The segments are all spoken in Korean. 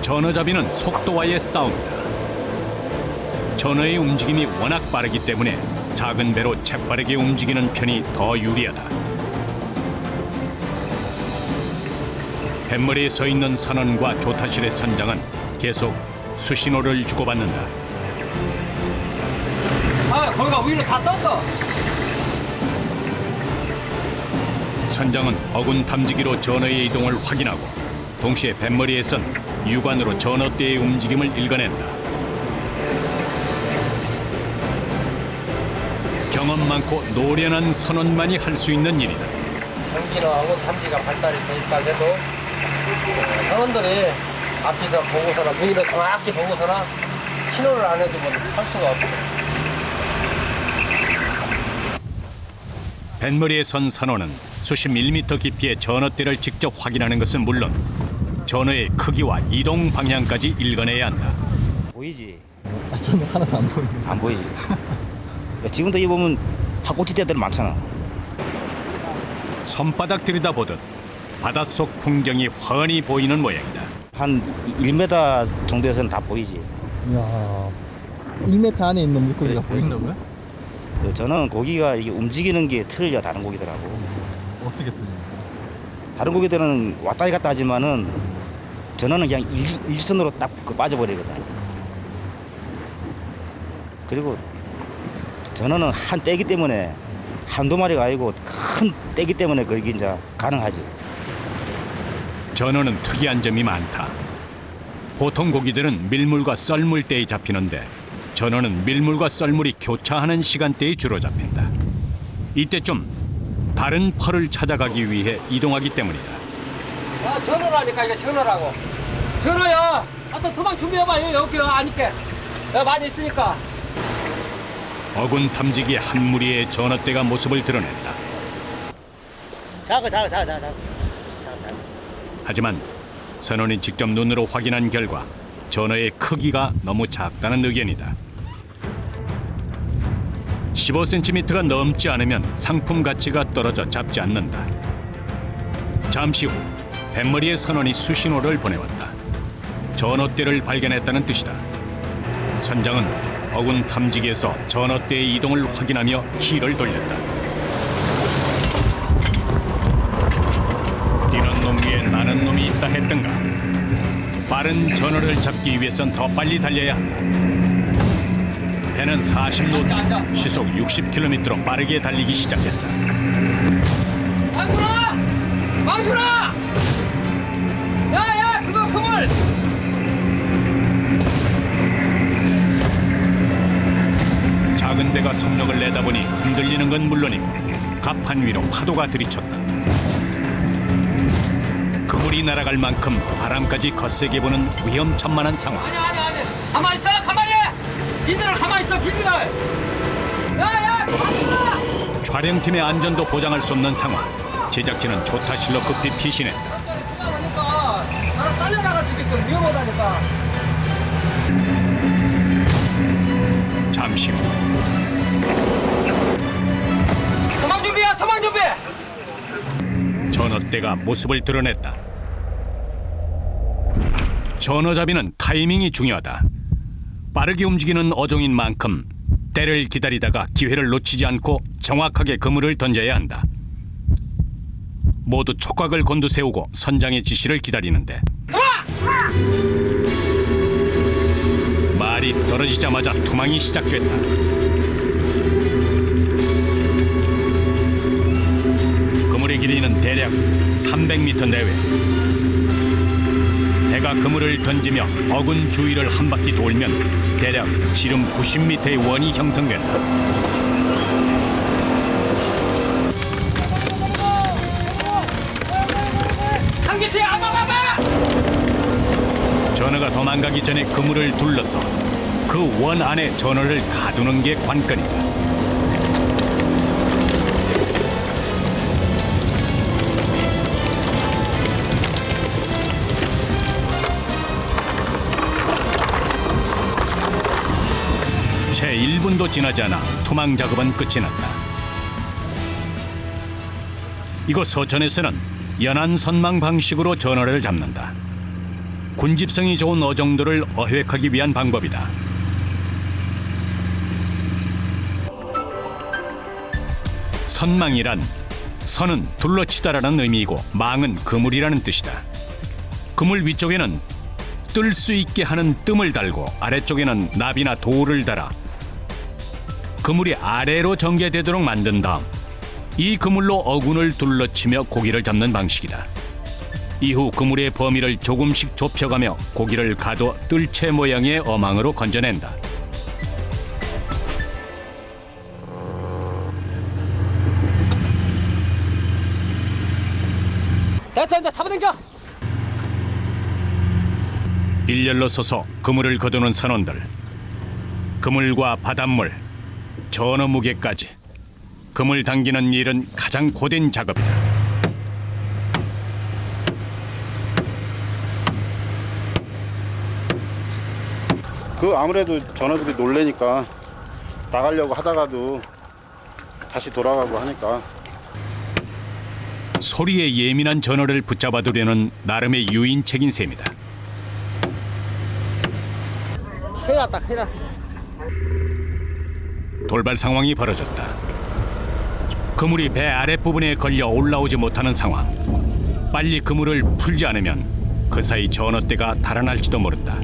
전어잡이는 속도와의 싸움이다. 전어의 움직임이 워낙 빠르기 때문에 작은 배로 재빠르게 움직이는 편이 더 유리하다. 뱃머리에 서 있는 선원과 조타실의 선장은 계속 수신호를 주고받는다. 아, 거기가 위로 다 떴어. 선장은 어군 탐지기로 전어의 이동을 확인하고 동시에 뱃머리에 선 유관으로 전어떼의 움직임을 읽어낸다. 경험 많고 노련한 선원만이 할 수 있는 일이다. 경기는 어군 탐지가 발달이 돼 있다 해도 선원들이 앞에서 보고서나 위로 정확히 보고서나 신호를 안 해주면 할 수가 없어. 뱃머리에 선 선원은 수십 밀리미터 깊이의 전어떼를 직접 확인하는 것은 물론 전어의 크기와 이동 방향까지 읽어내야 한다. 보이지? 저는 하나도 안 보이는데. 안 보이지? 야, 지금도 이 보면 파고치대들 많잖아. 손바닥 들여다보듯 바닷속 풍경이 훤히 보이는 모양이다. 한 1m 정도에서는 다 보이지. 이야, 1m 안에 있는 물고기가 그래, 보인다고요? 저는 고기가 이게 움직이는 게 틀려, 다른 고기들하고. 어떻게 들려요? 다른 고기들은 왔다 갔다 하지만은 저는 그냥 일선으로 딱 빠져버리거든. 그리고 저는 한 떼기 때문에 한두 마리가 아니고 큰 떼기 때문에 그게 이제 가능하지. 전어는 특이한 점이 많다. 보통 고기들은 밀물과 썰물 때에 잡히는데 전어는 밀물과 썰물이 교차하는 시간대에 주로 잡힌다. 이때쯤 다른 펄을 찾아가기 위해 이동하기 때문이다. 아, 전화라니까 이게 전화라고. 전화야. 하여튼 도망 준비해봐. 여기 아니까. 야, 많이 있으니까. 어군 탐지기의 한 무리의 전어떼가 모습을 드러낸다. 작아. 하지만 선원이 직접 눈으로 확인한 결과 전어의 크기가 너무 작다는 의견이다. 15cm가 넘지 않으면 상품 가치가 떨어져 잡지 않는다. 잠시 후 뱃머리의 선원이 수신호를 보내왔다. 전어떼를 발견했다는 뜻이다. 선장은 어군 탐지기에서 전어떼의 이동을 확인하며 키를 돌렸다. 뛰는 놈 위에 나는 놈이 있다 했던가. 빠른 전어를 잡기 위해선 더 빨리 달려야 한다. 배는 40노트, 시속 60km로 빠르게 달리기 시작했다. 망순아! 야, 그거 그물! 작은 배가 속력을 내다보니 흔들리는 건 물론이고 갑판 위로 파도가 들이쳤다. 그물이 날아갈 만큼 바람까지 거세게 부는 위험천만한 상황. 아니. 가만히 있어, 가만히! 니들 가만히 있어, 비들! 야, 망순아! 촬영팀의 안전도 보장할 수 없는 상황. 제작진은 조타실로 급히 피신했다. 그러니까 사람 딸려나갈 수도 있고 위험하다니까. 잠시 후 도망 준비! 전어떼가 모습을 드러냈다. 전어잡이는 타이밍이 중요하다. 빠르게 움직이는 어종인 만큼 때를 기다리다가 기회를 놓치지 않고 정확하게 그물을 던져야 한다. 모두 촉각을 곤두세우고 선장의 지시를 기다리는데 말이 떨어지자마자 투망이 시작됐다. 그물의 길이는 대략 300m 내외. 배가 그물을 던지며 어군 주위를 한 바퀴 돌면 대략 지름 90m의 원이 형성된다. 한기태 아바바바! 전어가 도망가기 전에 그물을 둘러서 그 원 안에 전어를 가두는 게 관건이다. 채 1분도 지나지 않아 투망 작업은 끝이 났다. 이곳 서천에서는 연안 선망 방식으로 전어를 잡는다. 군집성이 좋은 어종들을 어획하기 위한 방법이다. 선망이란 선은 둘러치다라는 의미이고 망은 그물이라는 뜻이다. 그물 위쪽에는 뜰 수 있게 하는 뜸을 달고 아래쪽에는 나비나 돌을 달아 그물이 아래로 전개되도록 만든 다음 이 그물로 어군을 둘러치며 고기를 잡는 방식이다. 이후 그물의 범위를 조금씩 좁혀가며 고기를 가둬 뜰채 모양의 어망으로 건져낸다. 됐어, 이제 잡아당겨. 일렬로 서서 그물을 거두는 선원들. 그물과 바닷물, 전어 무게까지 그물 당기는 일은 가장 고된 작업이다. 아무래도 전어들이 놀래니까 나가려고 하다가도 다시 돌아가고 하니까. 소리에 예민한 전어를 붙잡아두려는 나름의 유인책인 셈이다. 큰일 났다, 큰일 났어. 돌발 상황이 벌어졌다. 그물이 배 아랫부분에 걸려 올라오지 못하는 상황. 빨리 그물을 풀지 않으면 그 사이 전어떼가 달아날지도 모른다.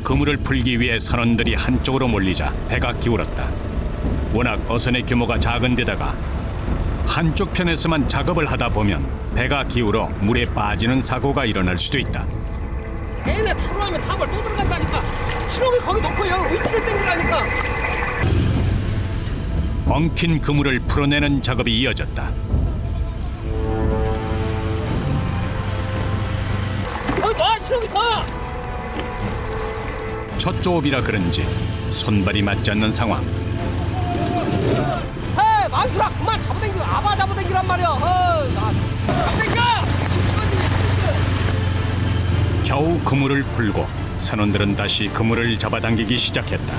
그물을 풀기 위해 선원들이 한쪽으로 몰리자 배가 기울었다. 워낙 어선의 규모가 작은 데다가 한쪽 편에서만 작업을 하다 보면 배가 기울어 물에 빠지는 사고가 일어날 수도 있다. 얘네 타로 하면 탑을 또 들어간다니까. 실험을 거기 놓고 여기 위치를 땡기라니까. 엉킨 그물을 풀어내는 작업이 이어졌다. 와, 실험이 더. 첫 조업이라 그런지 손발이 맞지 않는 상황. 헤이, 만수라 그만 잡아당기고 아바 잡아당기란 말이야. 잡아당겨. 겨우 그물을 풀고 선원들은 다시 그물을 잡아당기기 시작했다.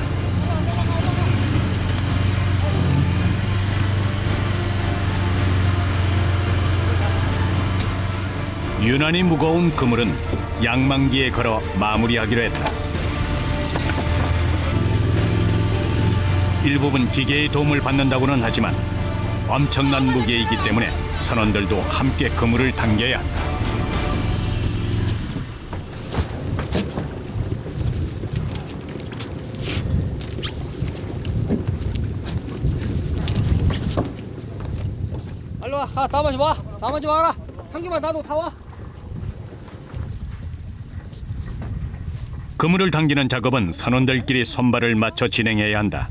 유난히 무거운 그물은 양망기에 걸어 마무리하기로 했다. 일부분 기계의 도움을 받는다고는 하지만 엄청난 무게이기 때문에 선원들도 함께 그물을 당겨야 한다. 빨리 와, 나머지 와. 나머지 와라. 한 개만 놔도 다 와. 그물을 당기는 작업은 선원들끼리 손발을 맞춰 진행해야 한다.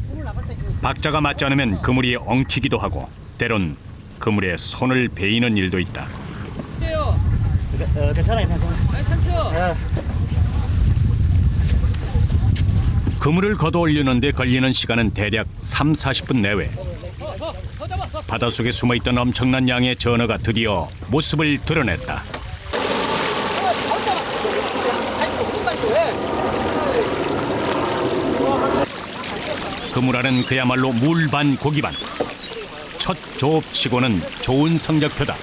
박자가 맞지 않으면 그물이 엉키기도 하고 때론 그물에 손을 베이는 일도 있다. 어때요? 괜찮아요. 괜찮죠? 그물을 걷어 올리는 데 걸리는 시간은 대략 3-40분 내외. 더 잡아. 바닷속에 숨어있던 엄청난 양의 전어가 드디어 모습을 드러냈다. 그물 안은 그야말로 물반 고기반. 첫 조업치고는 좋은 성적표다.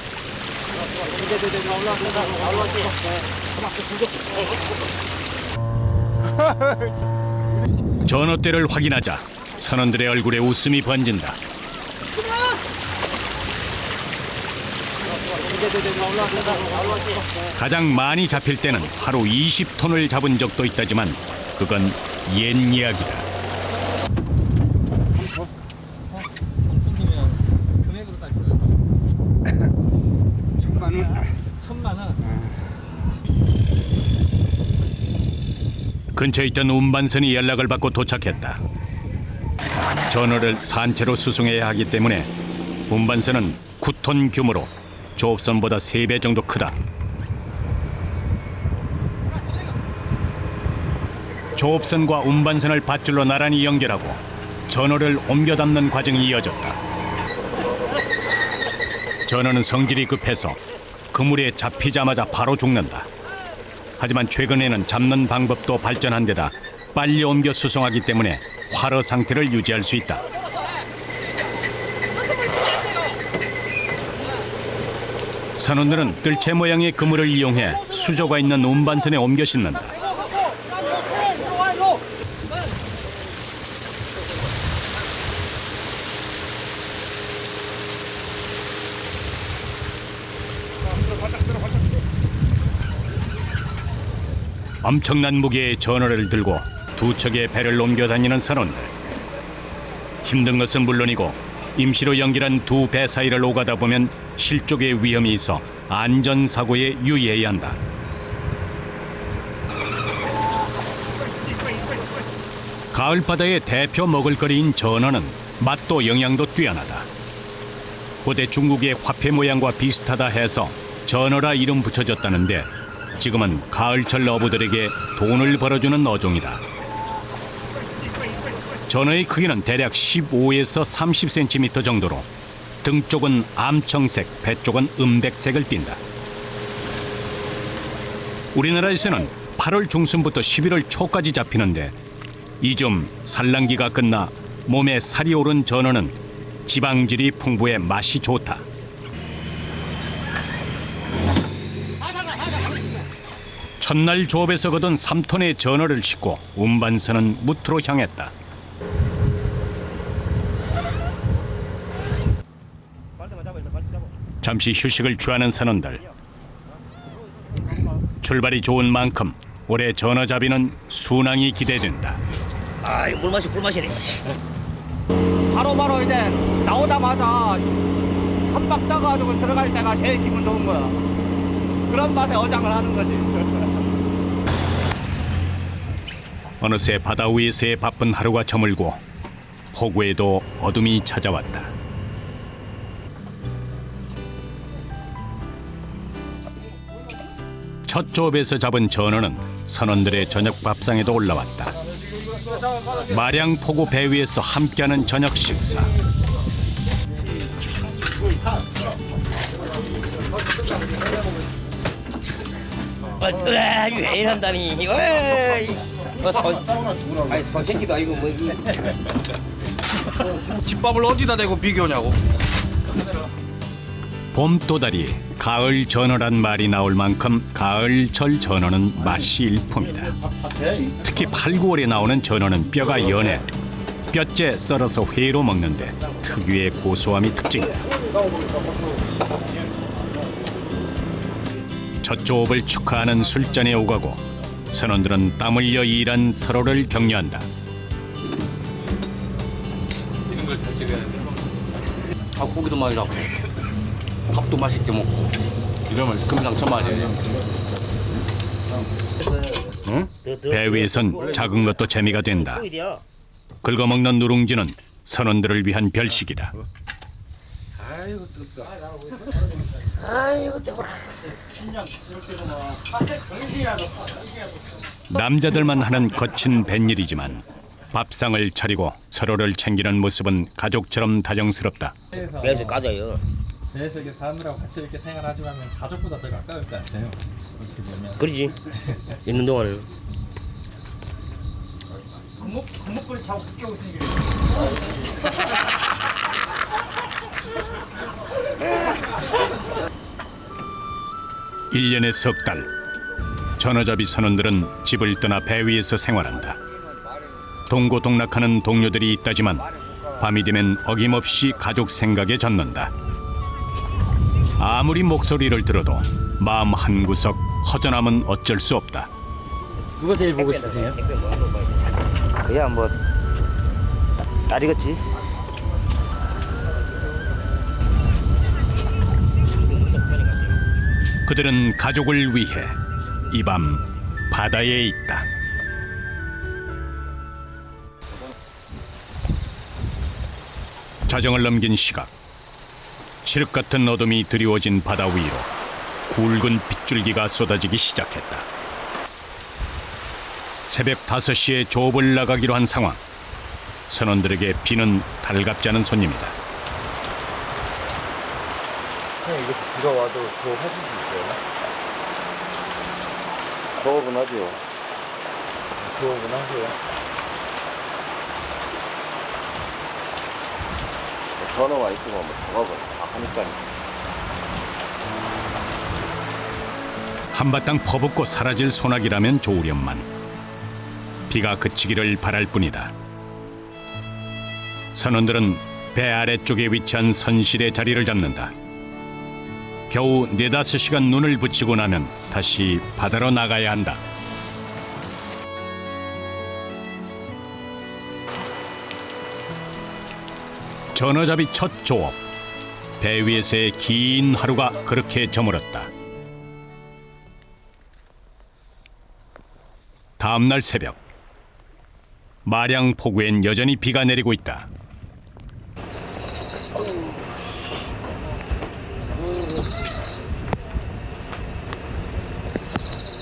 전어떼를 확인하자 선원들의 얼굴에 웃음이 번진다. 가장 많이 잡힐 때는 하루 20톤을 잡은 적도 있다지만 그건 옛 이야기다. 금액으로 따지면 1,000만 원. 1,000만 원. 근처에 있던 운반선이 연락을 받고 도착했다. 전어를 산채로 수송해야 하기 때문에 운반선은 9톤 규모로 조업선보다 3배 정도 크다. 조업선과 운반선을 밧줄로 나란히 연결하고 전어를 옮겨 담는 과정이 이어졌다. 전어는 성질이 급해서 그물에 잡히자마자 바로 죽는다. 하지만 최근에는 잡는 방법도 발전한 데다 빨리 옮겨 수송하기 때문에 활어 상태를 유지할 수 있다. 선원들은 뜰채 모양의 그물을 이용해 수조가 있는 운반선에 옮겨 싣는다. 엄청난 무게의 전어를 들고 두 척의 배를 옮겨 다니는 선원들. 힘든 것은 물론이고 임시로 연결한 두 배 사이를 오가다 보면 실족의 위험이 있어 안전사고에 유의해야 한다. 가을바다의 대표 먹을거리인 전어는 맛도 영양도 뛰어나다. 고대 중국의 화폐 모양과 비슷하다 해서 전어라 이름 붙여졌다는데 지금은 가을철 어부들에게 돈을 벌어주는 어종이다. 전어의 크기는 대략 15에서 30cm 정도로 등 쪽은 암청색, 배 쪽은 은백색을 띈다. 우리나라에서는 8월 중순부터 11월 초까지 잡히는데 이쯤 산란기가 끝나 몸에 살이 오른 전어는 지방질이 풍부해 맛이 좋다. 첫날 조업에서 거둔 3톤의 전어를 싣고 운반선은 무트로 향했다. 잠시 휴식을 취하는 선원들. 출발이 좋은 만큼 올해 전어잡이는 순항이 기대된다. 아이 꿀맛이네. 바로 이제 나오자마자 한 박 떠가지고 들어갈 때가 제일 기분 좋은 거야. 그런 맛에 어장을 하는 거지. 어느새 바다 위에서의 바쁜 하루가 저물고 포구에도 어둠이 찾아왔다. 첫 조업에서 잡은 전어는 선원들의 저녁 밥상에도 올라왔다. 마량 포구 배 위에서 함께하는 저녁 식사. 왜 이런다니? 아니 손생기도 아니고 뭐지? 집밥을 어디다 대고 비교냐고. 봄 도다리, 가을 전어란 말이 나올 만큼 가을철 전어는 맛이 일품이다. 특히 8, 9월에 나오는 전어는 뼈가 연해 뼈째 썰어서 회로 먹는데 특유의 고소함이 특징이다. 첫 조업을 축하하는 술잔에 오가고 선원들은 땀 흘려 일한 서로를 격려한다. 이런 걸 잘 찍어야지. 아, 고기도 많이 잡고 밥도 맛있게 먹고 이러면 금상첨화지. 배 위에선 작은 것도 재미가 된다. 긁어먹는 누룽지는 선원들을 위한 별식이다. 남자들만 하는 거친 뱃일이지만 밥상을 차리고 서로를 챙기는 모습은 가족처럼 다정스럽다. 그래서 까져요. 그래서 이게 사람들하고 같이 이렇게 생활하지만 가족보다 더 가까울 것 같아요. 어떻게 보면. 그러지. 있는 동안은. 금목걸이 자꾸 끼고 있으니까. 1년에 석 달, 전어잡이 선원들은 집을 떠나 배 위에서 생활한다. 동고동락하는 동료들이 있다지만 밤이 되면 어김없이 가족 생각에 젖는다. 아무리 목소리를 들어도 마음 한구석 허전함은 어쩔 수 없다. 누가 제일 보고 싶으세요? 그야 뭐 딸이겠지. 그들은 가족을 위해 이 밤 바다에 있다. 자정을 넘긴 시각, 칠흑 같은 어둠이 드리워진 바다 위로 굵은 빗줄기가 쏟아지기 시작했다. 새벽 5시에 조업을 나가기로 한 상황. 선원들에게 비는 달갑지 않은 손님이다. 이렇게 비가 와도 조업하실 수 있어요? 조업은 하지요. 조업은 하세요? 전화가 있으면 뭐 작업을 다 하니까요. 한바탕 퍼붓고 사라질 소나기라면 좋으련만 비가 그치기를 바랄 뿐이다. 선원들은 배 아래쪽에 위치한 선실에 자리를 잡는다. 겨우 4-5시간 눈을 붙이고 나면 다시 바다로 나가야 한다. 전어잡이 첫 조업. 배 위에서의 긴 하루가 그렇게 저물었다. 다음 날 새벽, 마량 포구엔 여전히 비가 내리고 있다.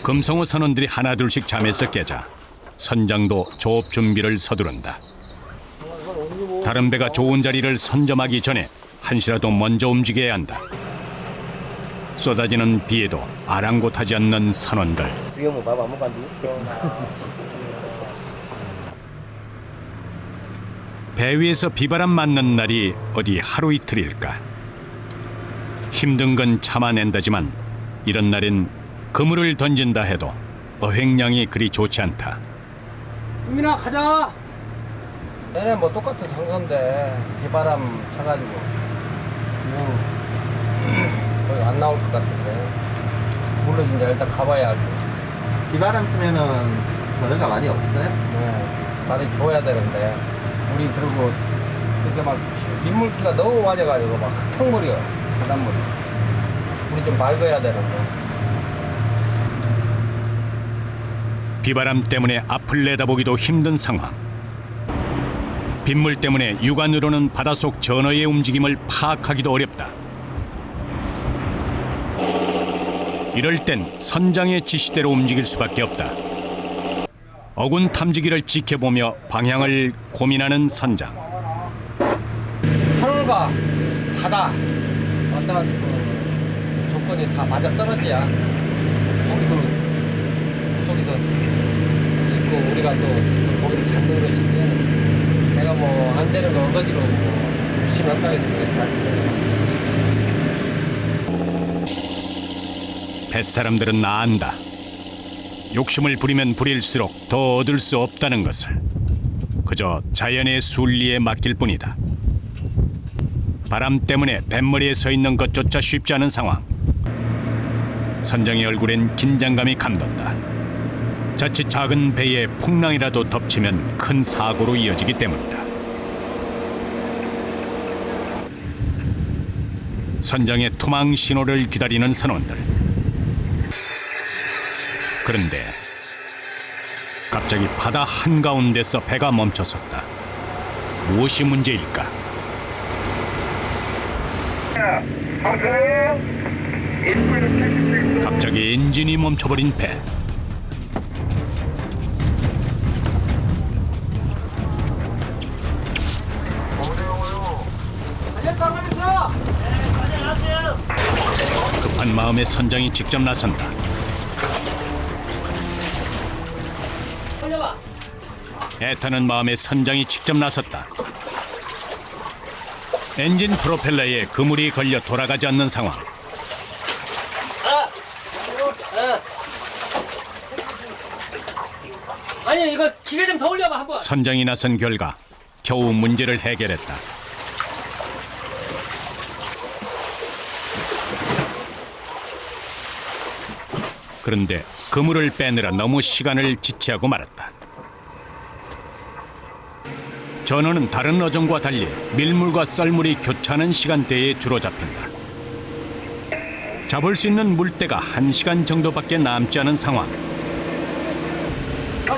금성호 선원들이 하나둘씩 잠에서 깨자 선장도 조업 준비를 서두른다. 다른 배가 좋은 자리를 선점하기 전에 한시라도 먼저 움직여야 한다. 쏟아지는 비에도 아랑곳하지 않는 선원들. 배 위에서 비바람 맞는 날이 어디 하루 이틀일까. 힘든 건 참아낸다지만 이런 날엔 그물을 던진다 해도 어획량이 그리 좋지 않다. 유민아 가자. 얘네 뭐 똑같은 장소인데 비바람 쳐가지고 거의 안 나올 것 같은데. 물론 이제 일단 가봐야 알지. 비바람 치면은 전어가 많이 없어요? 네, 많이 줘야 되는데 우리 그리고 그렇게 막 민물기가 너무 맞아가지고 막 흙탕물이요, 바닷물이. 우리 좀 맑아야 되는데. 비바람 때문에 앞을 내다보기도 힘든 상황. 빗물 때문에 육안으로는 바닷속 전어의 움직임을 파악하기도 어렵다. 이럴 땐 선장의 지시대로 움직일 수밖에 없다. 어군 탐지기를 지켜보며 방향을 고민하는 선장. 하늘과 바다 어떤 조건이 다 맞아 떨어져야 거기도 속에서 있고 우리가 또 거기를 잡는 것이지. 내가 뭐 안 되는 거 어거지로 뭐 열심히 한다고 해서 그렇지 않거든. 뱃사람들은 안다. 욕심을 부리면 부릴수록 더 얻을 수 없다는 것을. 그저 자연의 순리에 맡길 뿐이다. 바람 때문에 뱃머리에 서 있는 것조차 쉽지 않은 상황. 선장의 얼굴엔 긴장감이 감돈다. 자칫 작은 배에 풍랑이라도 덮치면 큰 사고로 이어지기 때문이다. 선장의 투망 신호를 기다리는 선원들. 그런데 갑자기 바다 한가운데서 배가 멈춰섰다. 무엇이 문제일까? 갑자기 엔진이 멈춰버린 배. 급한 마음에 선장이 직접 나선다. 애타는 마음에 선장이 직접 나섰다. 엔진 프로펠러에 그물이 걸려 돌아가지 않는 상황. 아니 이거 기계 좀 더 올려봐 한번. 선장이 나선 결과 겨우 문제를 해결했다. 그런데 그물을 빼느라 너무 시간을 지체하고 말았다. 전어는 다른 어종과 달리 밀물과 썰물이 교차하는 시간대에 주로 잡힌다. 잡을 수 있는 물대가 1시간 정도밖에 남지 않은 상황.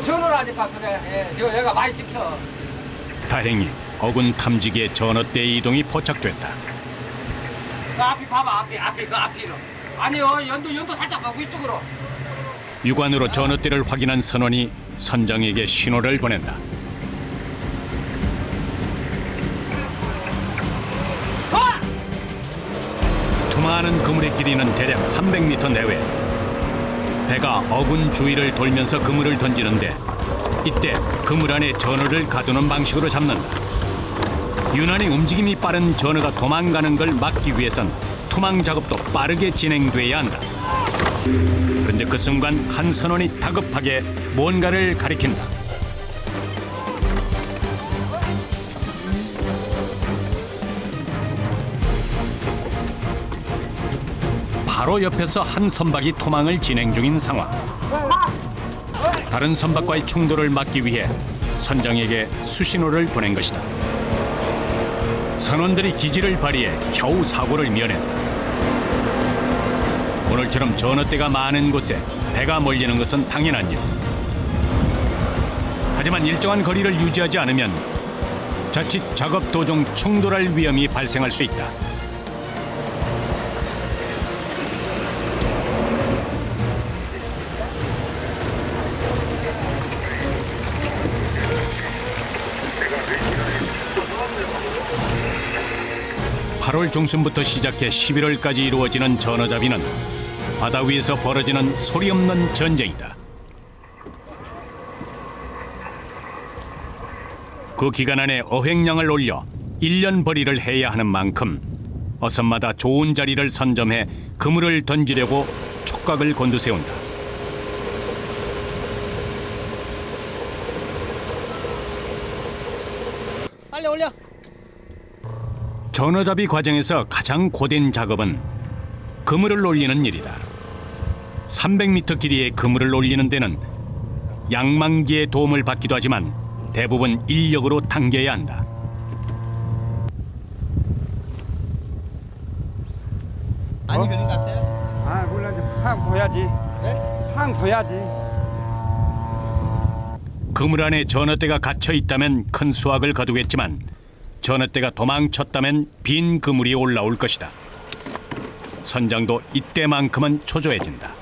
전화를 하니까 그래. 예, 이거 얘가 많이 지켜. 다행히 어군 탐지기의 전어대 이동이 포착됐다. 그 앞이 봐봐, 앞이 그 앞이로. 아니요, 연도 살짝 가고 이쪽으로. 육안으로 전어대를 확인한 선원이 선장에게 신호를 보낸다. 투마하는 그물의 길이는 대략 300m 내외. 배가 어군 주위를 돌면서 그물을 던지는데 이때 그물 안에 전어를 가두는 방식으로 잡는다. 유난히 움직임이 빠른 전어가 도망가는 걸 막기 위해선 투망 작업도 빠르게 진행돼야 한다. 그런데 그 순간 한 선원이 다급하게 뭔가를 가리킨다. 바로 옆에서 한 선박이 토망을 진행 중인 상황. 다른 선박과의 충돌을 막기 위해 선장에게 수신호를 보낸 것이다. 선원들이 기지를 발휘해 겨우 사고를 면했다. 오늘처럼 전어대가 많은 곳에 배가 몰리는 것은 당연한 일. 하지만 일정한 거리를 유지하지 않으면 자칫 작업 도중 충돌할 위험이 발생할 수 있다. (8월) 중순부터 시작해 (11월까지) 이루어지는 전어잡이는 바다 위에서 벌어지는 소리 없는 전쟁이다. 그 기간 안에 어획량을 올려 1년 벌이를 해야 하는 만큼 어선마다 좋은 자리를 선점해 그물을 던지려고 촉각을 곤두세운다. 빨리 올려. 전어잡이 과정에서 가장 고된 작업은 그물을 올리는 일이다. 300m 길이의 그물을 올리는 데는 양망기의 도움을 받기도 하지만 대부분 인력으로 당겨야 한다. 많이 걸린 것 같아요? 아 몰라 이제 상황 봐야지. 네? 상황 봐야지. 그물 안에 전어대가 갇혀 있다면 큰 수확을 거두겠지만 전어대가 도망쳤다면 빈 그물이 올라올 것이다. 선장도 이때만큼은 초조해진다.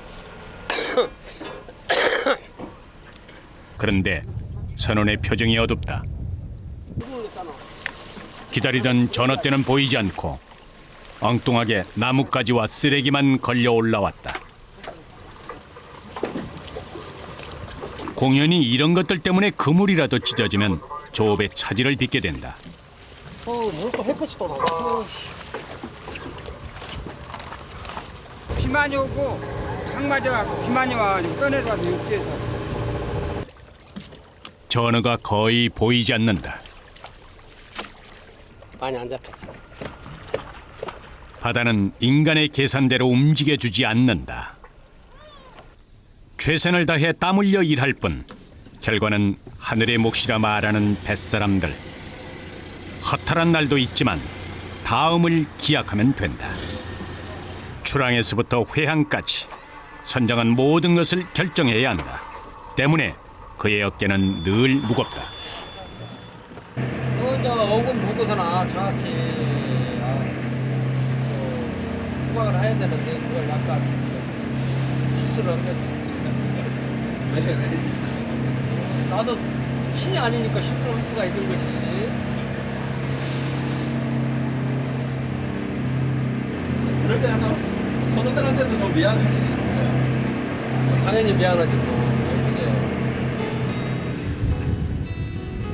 그런데 선원의 표정이 어둡다. 기다리던 전어대는 보이지 않고 엉뚱하게 나뭇가지와 쓰레기만 걸려 올라왔다. 공연히 이런 것들 때문에 그물이라도 찢어지면 조업의 차질을 빚게 된다. 뭘또 햇볕이 또 나와. 비 많이 오고 장 맞아갖고 비 많이 와가지고 떠내려가지고 육지에서. 전어가 거의 보이지 않는다. 많이 안 잡혔어. 바다는 인간의 계산대로 움직여주지 않는다. 최선을 다해 땀 흘려 일할 뿐 결과는 하늘의 몫이라 말하는 뱃사람들. 허탈한 날도 있지만 다음을 기약하면 된다. 출항에서부터 회항까지 선장은 모든 것을 결정해야 한다. 때문에 그의 어깨는 늘 무겁다. 이제 어금 보고서나 정확히 투박을 해야 되는데 그걸 약간 실수를 한 거지. 내릴 수 있어요. 나도 신이 아니니까 실수를 할 수가 있는 것이지. 그럴 때 하나 선원들한테도 더 미안하시겠네요. 당연히 미안하지 또.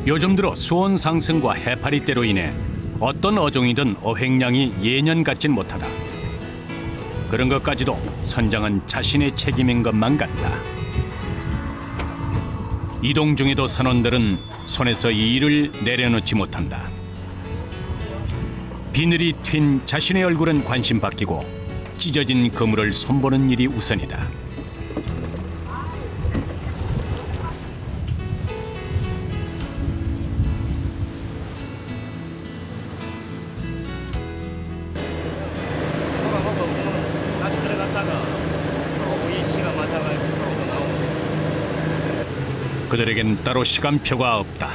요즘 들어 수온 상승과 해파리때로 인해 어떤 어종이든 어획량이 예년 같진 못하다. 그런 것까지도 선장은 자신의 책임인 것만 같다. 이동 중에도 선원들은 손에서 이 일을 내려놓지 못한다. 비늘이 튄 자신의 얼굴은 관심 바뀌고 찢어진 그물을 손보는 일이 우선이다. 그들에겐 따로 시간표가 없다.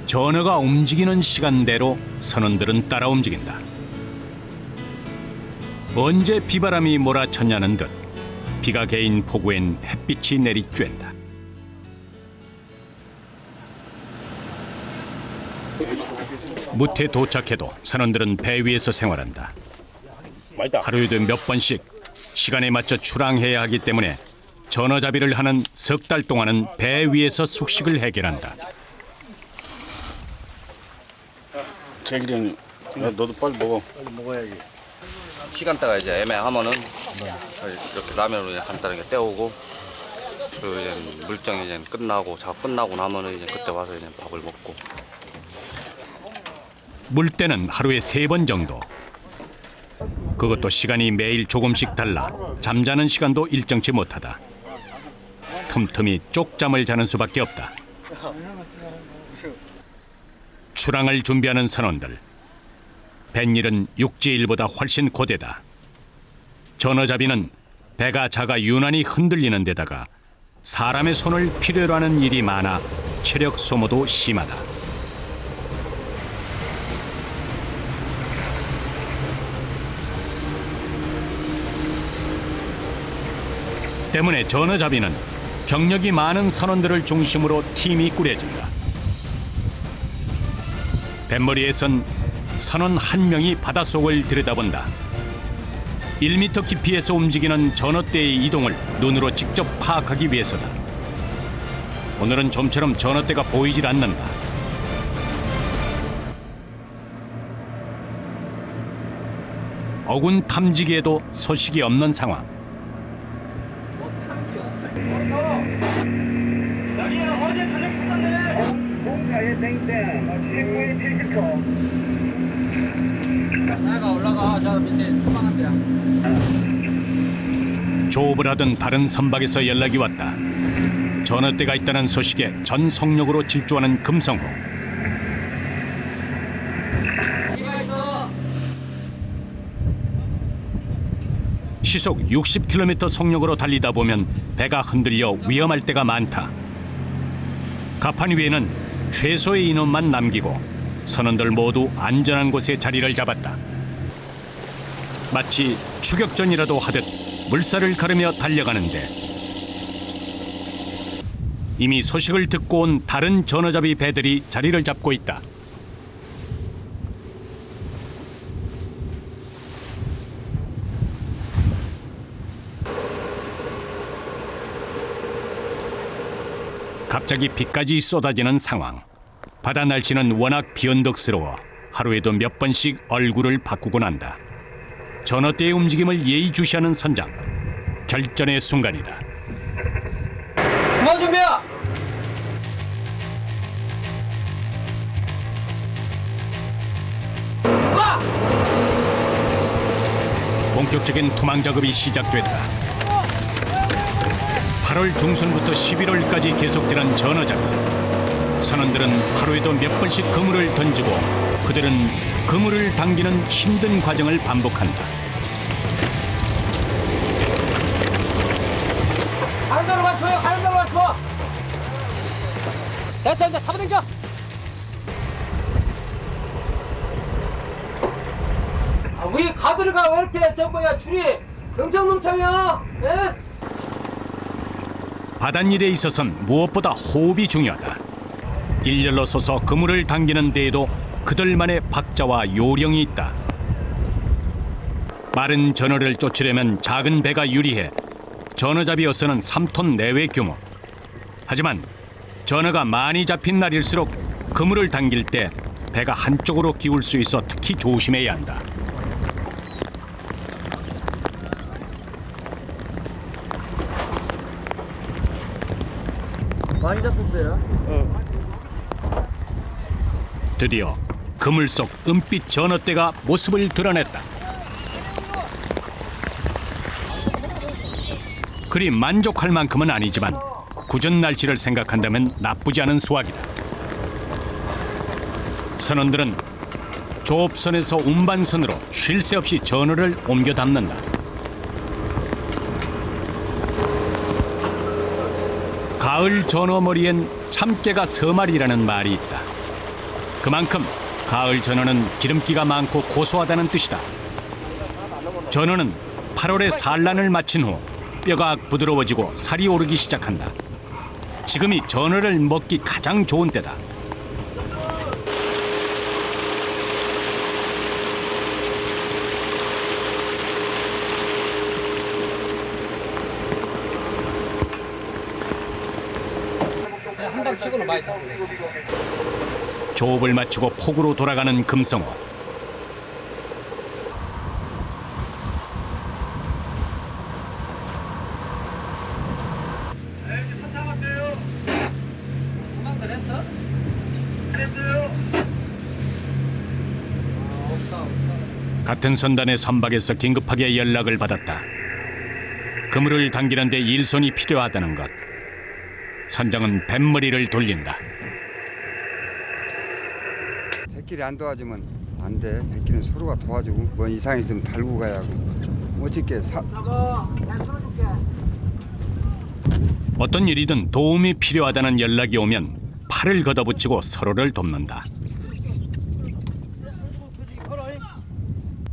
전어가 움직이는 시간대로 선원들은 따라 움직인다. 언제 비바람이 몰아쳤냐는 듯 비가 개인 폭우엔 햇빛이 내리쬐다. 무태 도착해도 선원들은 배 위에서 생활한다. 하루에도 몇 번씩 시간에 맞춰 출항해야 하기 때문에 전어잡이를 하는 석 달 동안은 배 위에서 숙식을 해결한다. 재길이 형님, 야, 너도 빨리 먹어. 시간대가 이제 애매하면은 이렇게 라면으로 이제 간단하게 때우고 그리고 이제 물정이 이제 끝나고 작업 끝나고 나면은 이제 그때 와서 이제 밥을 먹고. 물때는 하루에 3번 정도. 그것도 시간이 매일 조금씩 달라 잠자는 시간도 일정치 못하다. 틈틈이 쪽잠을 자는 수밖에 없다. 출항을 준비하는 선원들. 뱃일은 육지일보다 훨씬 고되다. 전어잡이는 배가 작아 유난히 흔들리는 데다가 사람의 손을 필요로 하는 일이 많아 체력 소모도 심하다. 때문에 전어잡이는 경력이 많은 선원들을 중심으로 팀이 꾸려진다. 뱃머리에선 선원 한 명이 바닷속을 들여다본다. 1m 깊이에서 움직이는 전어대의 이동을 눈으로 직접 파악하기 위해서다. 오늘은 좀처럼 전어대가 보이질 않는다. 어군 탐지기에도 소식이 없는 상황. 올라가 저 밑에 투망한 데야. 조업을 하던 다른 선박에서 연락이 왔다. 전어대가 있다는 소식에 전 속력으로 질주하는 금성호. 시속 60km 속력으로 달리다 보면 배가 흔들려 위험할 때가 많다. 갑판 위에는 최소의 인원만 남기고 선원들 모두 안전한 곳에 자리를 잡았다. 마치 추격전이라도 하듯 물살을 가르며 달려가는데 이미 소식을 듣고 온 다른 전어잡이 배들이 자리를 잡고 있다. 갑자기 비까지 쏟아지는 상황. 바다 날씨는 워낙 비언덕스러워 하루에도 몇 번씩 얼굴을 바꾸곤 한다. 전어대의 움직임을 예의주시하는 선장. 결전의 순간이다. 그만 준비야. 본격적인 투망 작업이 시작됐다. 8월 중순부터 11월까지 계속되는 전어잡이. 선원들은 하루에도 몇 번씩 그물을 던지고 그들은 그물을 당기는 힘든 과정을 반복한다. 가는 대로만 줘요. 가는 대로만 줘. 됐어 이제 잡아당겨. 위 가드가 왜 이렇게 저 뭐야 줄이 넘창넘창이야? 예? 바닷일에 있어선 무엇보다 호흡이 중요하다. 일렬로 서서 그물을 당기는 데에도 그들만의 박자와 요령이 있다. 마른 전어를 쫓으려면 작은 배가 유리해 전어잡이어서는 3톤 내외 규모. 하지만 전어가 많이 잡힌 날일수록 그물을 당길 때 배가 한쪽으로 기울 수 있어 특히 조심해야 한다. 많이 잡혔어요. 드디어 그물 속 은빛 전어대가 모습을 드러냈다. 그리 만족할 만큼은 아니지만 궂은 날씨를 생각한다면 나쁘지 않은 수확이다. 선원들은 조업선에서 운반선으로 쉴 새 없이 전어를 옮겨 담는다. 가을 전어머리엔 참깨가 서말이라는 말이 있다. 그만큼 가을 전어는 기름기가 많고 고소하다는 뜻이다. 전어는 8월에 산란을 마친 후 뼈가 부드러워지고 살이 오르기 시작한다. 지금이 전어를 먹기 가장 좋은 때다. 한 달 치고는 많이 잡네. 조업을 마치고 폭우로 돌아가는 금성호. 같은 선단의 선박에서 긴급하게 연락을 받았다. 그물을 당기는 데 일손이 필요하다는 것. 선장은 뱃머리를 돌린다. 백길이 안 도와주면 안 돼. 백길은 서로가 도와주고 뭐 이상 있으면 달고 가야 하고. 어떻게 어떤 일이든 도움이 필요하다는 연락이 오면 팔을 걷어붙이고 서로를 돕는다.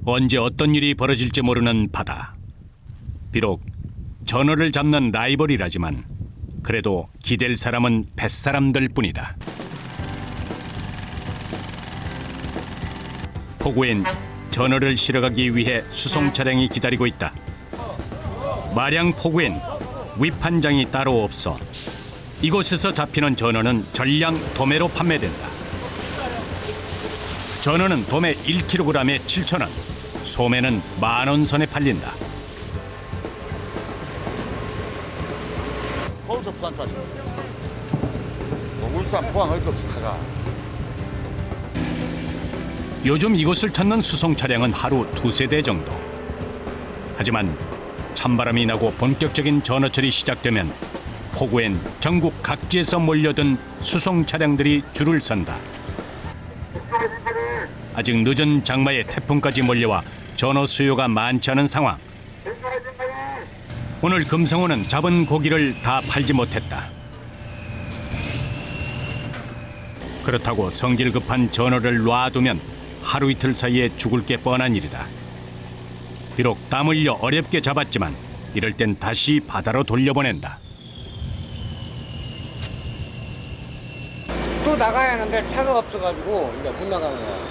언제 어떤 일이 벌어질지 모르는 바다. 비록 전어를 잡는 라이벌이라지만 그래도 기댈 사람은 뱃사람들 뿐이다. 포구엔 전어를 실어가기 위해 수송 차량이 기다리고 있다. 마량 포구엔 위판장이 따로 없어 이곳에서 잡히는 전어는 전량 도매로 판매된다. 전어는 도매 1kg에 7,000원, 소매는 10,000원 선에 팔린다. 서울서 부산까지. 울산, 포항 할 것 없이 다가. 요즘 이곳을 찾는 수송 차량은 하루 2-3대 정도. 하지만 찬바람이 나고 본격적인 전어철이 시작되면 포구엔 전국 각지에서 몰려든 수송 차량들이 줄을 선다. 아직 늦은 장마에 태풍까지 몰려와 전어 수요가 많지 않은 상황. 오늘 금성호는 잡은 고기를 다 팔지 못했다. 그렇다고 성질 급한 전어를 놔두면 하루 이틀 사이에 죽을 게 뻔한 일이다. 비록 땀 흘려 어렵게 잡았지만 이럴 땐 다시 바다로 돌려보낸다. 또 나가야 하는데 차가 없어가지고 이제 못 나가는 거야.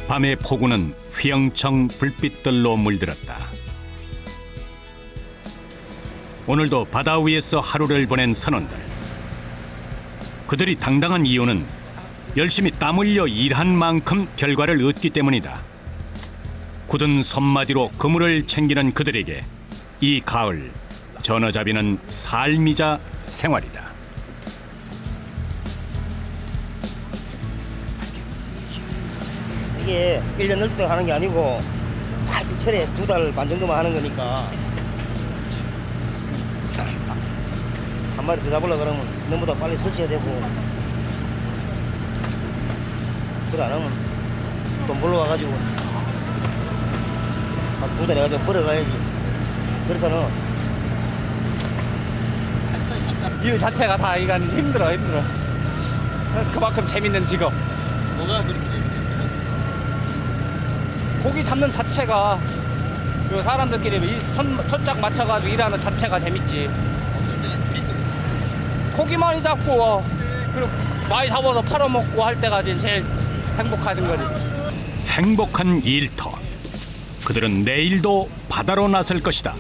밤의 포구는 휘영청 불빛들로 물들었다. 오늘도 바다 위에서 하루를 보낸 선원들. 그들이 당당한 이유는 열심히 땀 흘려 일한 만큼 결과를 얻기 때문이다. 굳은 손마디로 그물을 챙기는 그들에게 이 가을 전어잡이는 삶이자 생활이다. 이게 1년 넓게 하는 게 아니고 딱 그 철에 2달 반 정도만 하는 거니까 한 마리 더 잡으려고 그러면 너무나 빨리 설치해야 되고 그걸 안 하면 돈 벌러 와가지고 한 2달 해가지고 벌어가야지. 그렇잖아. 일 자체가 다 이건 힘들어. 그만큼 재밌는 직업. 뭐가 그렇게 고기 잡는 자체가 그 사람들끼리 손짝 맞춰가지고 일하는 자체가 재밌지. 고기 많이 잡고 그리고 많이 잡아서 팔아먹고 할 때가 제일 행복하던 거지. 행복한 일터. 그들은 내일도 바다로 나설 것이다.